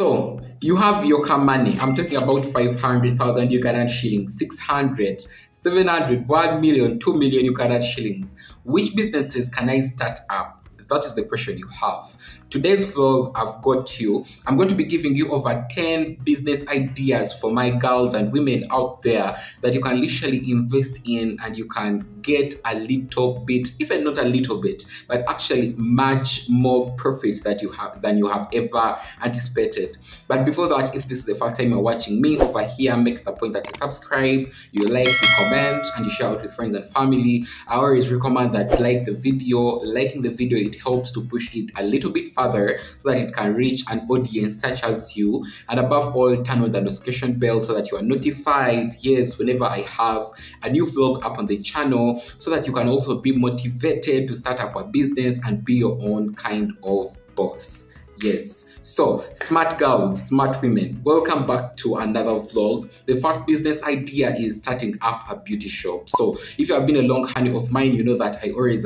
So you have your car money. I'm talking about 500,000 Ugandan shillings, 600, 700, 1 million, 2 million Ugandan shillings. Which businesses can I start up? That is the question you have. Today's vlog, I'm going to be giving you over 10 business ideas for my girls and women out there that you can literally invest in and you can get a little bit, even not a little bit, but actually much more profits than you have ever anticipated. But before that, if this is the first time you're watching me over here, make the point that you subscribe, you like, you comment, and you share it with friends and family. I always recommend that you like the video. Liking the video, it helps to push it a little bit further so that it can reach an audience such as you. And above all, turn on the notification bell so that you are notified, yes, whenever I have a new vlog up on the channel, so that you can also be motivated to start up a business and be your own kind of boss. Yes, so smart girls, smart women, welcome back to another vlog. The first business idea is starting up a beauty shop. So if you have been a long honey of mine, you know that I always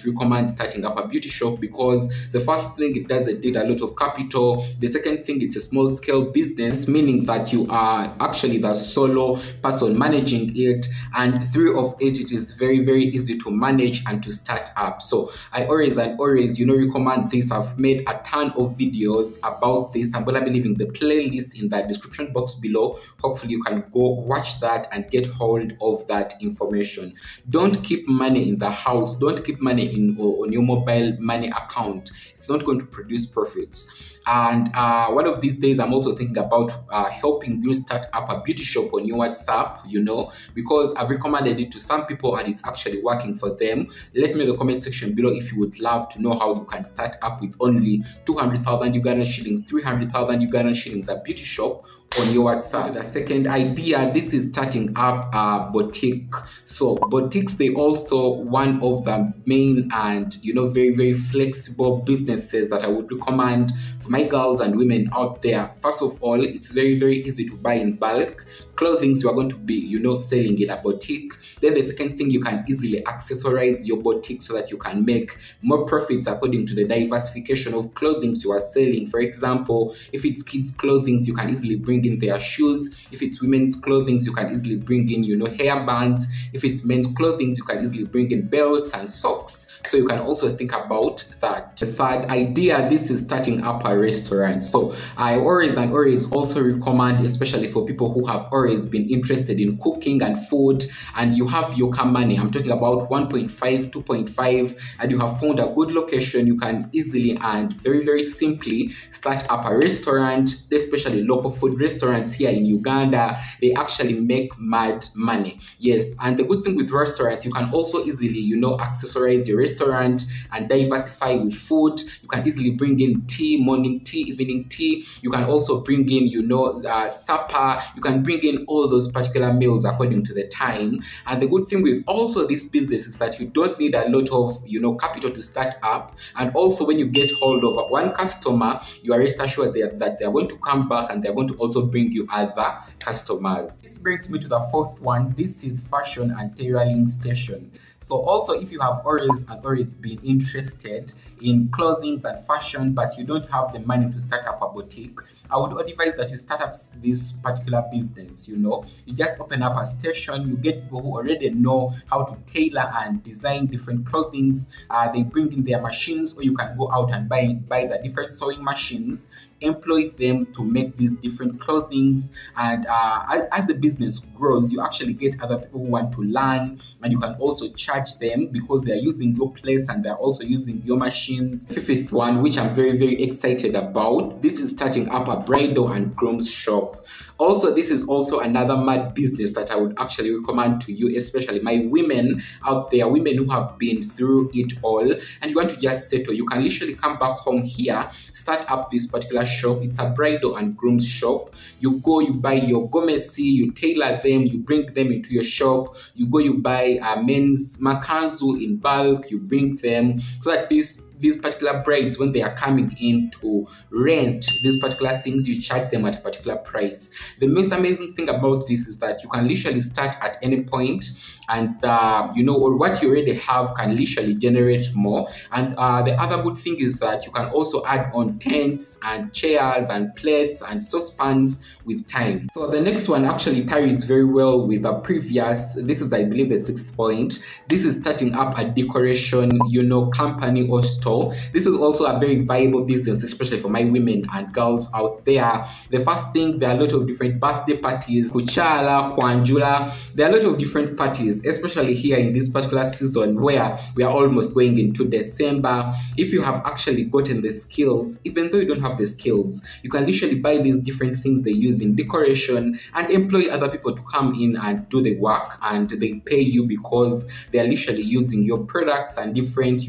recommend starting up a beauty shop, because the first thing, it doesn't need a lot of capital. The second thing, it's a small scale business, meaning that you are actually the solo person managing it, and through of it is very, very easy to manage and to start up. So I always recommend this. I've made a ton of videos about this. I'm gonna be leaving the playlist in the description box below. Hopefully you can go watch that and get hold of that information. Don't keep money in the house. Don't keep money on your mobile money account. It's not going to produce profits. And one of these days, I'm also thinking about helping you start up a beauty shop on your WhatsApp, because I've recommended it to some people and it's actually working for them. Let me in the comment section below if you would love to know how you can start up with only 200,000 Ugandan shillings, 300,000 Ugandan shillings, a beauty shop on your WhatsApp. The second idea, this is starting up a boutique. So boutiques, they also one of the main and very, very flexible businesses that I would recommend for my girls and women out there. First of all, it's very, very easy to buy in bulk. Clothing you are going to be selling in a boutique. Then the second thing, you can easily accessorize your boutique so that you can make more profits according to the diversification of clothing you are selling. For example, if it's kids clothing, you can easily bring in their shoes. If it's women's clothing, you can easily bring in hair bands. If it's men's clothing, you can easily bring in belts and socks. So you can also think about that. The third idea, this is starting up a restaurant. So I always also recommend, especially for people who have always been interested in cooking and food, and you have your car money. I'm talking about 1.5, 2.5, and you have found a good location. You can easily and very, very simply start up a restaurant, especially local food restaurants here in Uganda. They actually make mad money. Yes, and the good thing with restaurants, you can also easily, accessorize your restaurant and diversify with food. You can easily bring in tea, morning tea, evening tea. You can also bring in, supper. You can bring in all those particular meals according to the time. And the good thing with also this business is that you don't need a lot of, capital to start up. And also when you get hold of one customer, you are rest assured that they are going to come back and they're going to also bring you other customers. This brings me to the fourth one. This is fashion and tailoring station. So also, if you have always been interested in clothing and fashion, but you don't have the money to start up a boutique, I would advise that you start up this particular business. You just open up a station. You get people who already know how to tailor and design different clothing. They bring in their machines, or you can go out and buy the different sewing machines, employ them to make these different clothings. And as the business grows, you actually get other people who want to learn, and you can also charge them because they are using your place and they're also using your machines. The fifth one, which I'm very, very excited about, this is starting up a bridal and grooms shop. Also, this is also another mad business that I would actually recommend to you, especially my women out there, women who have been through it all and you want to just settle. You can literally come back home here, start up this particular shop. It's a bridal and grooms shop. You go, you buy your gomesi, you tailor them, you bring them into your shop. You go, you buy men's makanzu in bulk, you bring them, so that this these particular brides, when they are coming in to rent these particular things, you charge them at a particular price. The most amazing thing about this is that you can literally start at any point, and or what you already have can literally generate more. And the other good thing is that you can also add on tents and chairs and plates and saucepans with time. So the next one actually ties very well with the previous. This is, I believe, the 6th point. This is starting up a decoration, company or store. This is also a very viable business, especially for my women and girls out there. The first thing, there are a lot of different birthday parties, Kuchala, Kwanjula. There are a lot of different parties, especially here in this particular season where we are almost going into December. If you have actually gotten the skills, even though you don't have the skills, you can literally buy these different things they use in decoration and employ other people to come in and do the work, and they pay you because they are literally using your products and different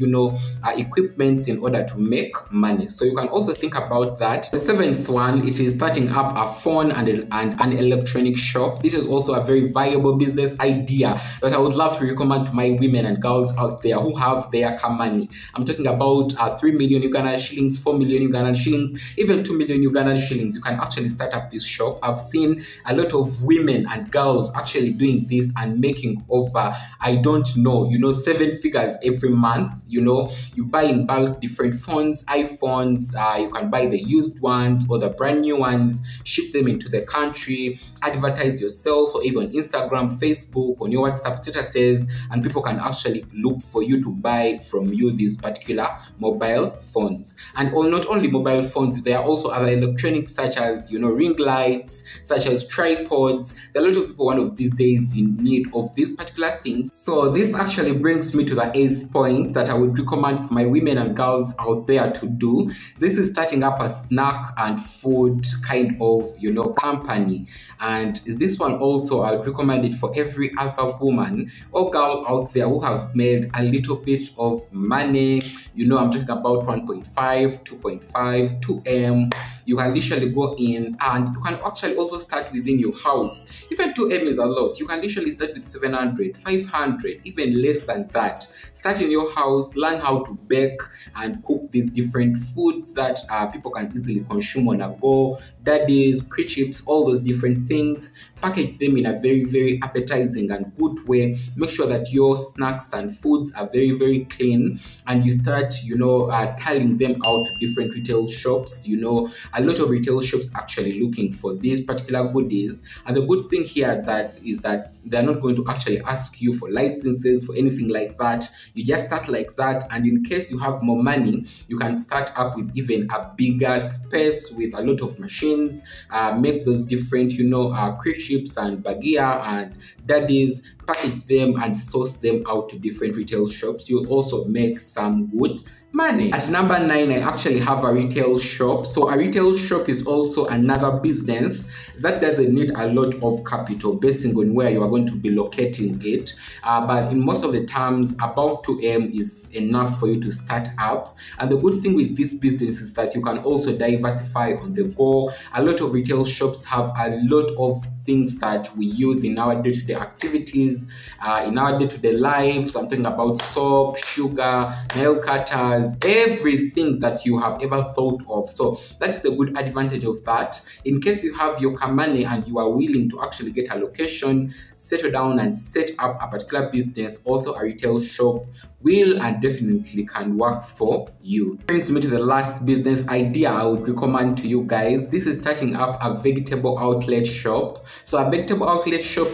equipments in order to make money. So you can also think about that. The 7th one, it is starting up a phone and an electronic shop. This is also a very viable business idea that I would love to recommend to my women and girls out there who have their money. I'm talking about 3 million Ugandan shillings, 4 million Ugandan shillings, even 2 million Ugandan shillings. You can actually start up this shop. I've seen a lot of women and girls actually doing this and making over, I don't know, 7 figures every month. You buy in bulk different phones, iPhones, you can buy the used ones or the brand new ones, ship them into the country, advertise yourself, or even Instagram, Facebook, on your WhatsApp statuses, and people can actually look for you to buy from you these particular mobile phones. And not only mobile phones, there are also other electronics such as ring lights, such as tripods. There are a lot of people one of these days in need of these particular things. So this actually brings me to the 8th point that I would recommend for my women and girls out there to do. This is starting up a snack and food kind of company, and this one also I would recommend it for every other woman or girl out there who have made a little bit of money. I'm talking about 1.5, 2.5, 2M. You can literally go in, and you can actually also start within your house. Even 2M is a lot. You can literally start with 700, 500, even less than that. Start in your house, learn how to bake and cook these different foods that people can easily consume on a go. Daddies, chips, all those different things. Package them in a very, very appetizing and good way. Make sure that your snacks and foods are very, very clean, and you start, tiling them out to different retail shops. A lot of retail shops actually looking for these particular goodies. And the good thing here is that they're not going to actually ask you for licenses, for anything like that. You just start like that, and in case you have more money, you can start up with even a bigger space with a lot of machines. Make those different, chips and bagia and daddies, package them and source them out to different retail shops. You'll also make some good money. At number 9, I actually have a retail shop. So a retail shop is also another business that doesn't need a lot of capital based on where you are going to be locating it. But in most of the times, about 2M is enough for you to start up. And the good thing with this business is that you can also diversify on the go. A lot of retail shops have a lot of things that we use in our day-to-day activities, in our day-to-day lives. So I'm talking about soap, sugar, nail cutters, everything that you have ever thought of. So that is the good advantage of that. In case you have your money and you are willing to actually get a location, settle down and set up a particular business, also a retail shop will and definitely can work for you. Brings me to the last business idea I would recommend to you guys. This is starting up a vegetable outlet shop. So a vegetable outlet shop,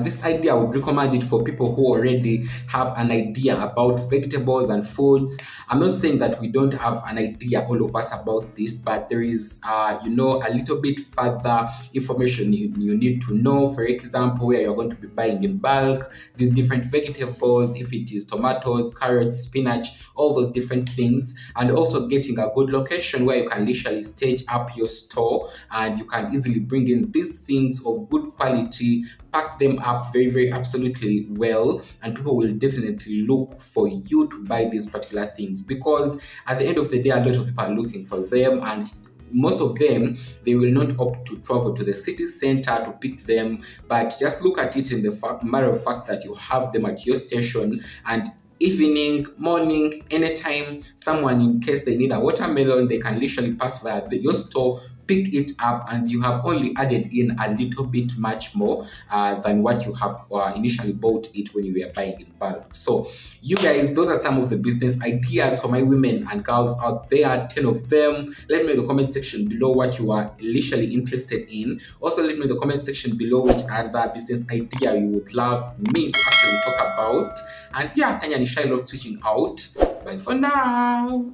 this idea I would recommend it for people who already have an idea about vegetables and foods. I'm not saying that we don't have an idea, all of us, about this, but there is a little bit further information you need to know. For example, where you're going to be buying in bulk these different vegetables, if it is tomatoes, carrots, spinach, all those different things, and also getting a good location where you can literally stage up your store and you can easily bring in these things of good quality, pack them up very, very absolutely well, and people will definitely look for you to buy these particular things, because at the end of the day, a lot of people are looking for them, and most of them, they will not opt to travel to the city center to pick them, but just look at it in the matter of fact that you have them at your station, and evening, morning, anytime someone, in case they need a watermelon, they can literally pass via your store, pick it up, and you have only added in a little bit much more than what you have initially bought it when you were buying in bulk. So you guys, those are some of the business ideas for my women and girls out there, 10 of them. Let me know in the comment section below what you are literally interested in. Also, let me know in the comment section below which other business idea you would love me to actually talk about. And yeah, Tanyanishailoc switching out. Bye for now.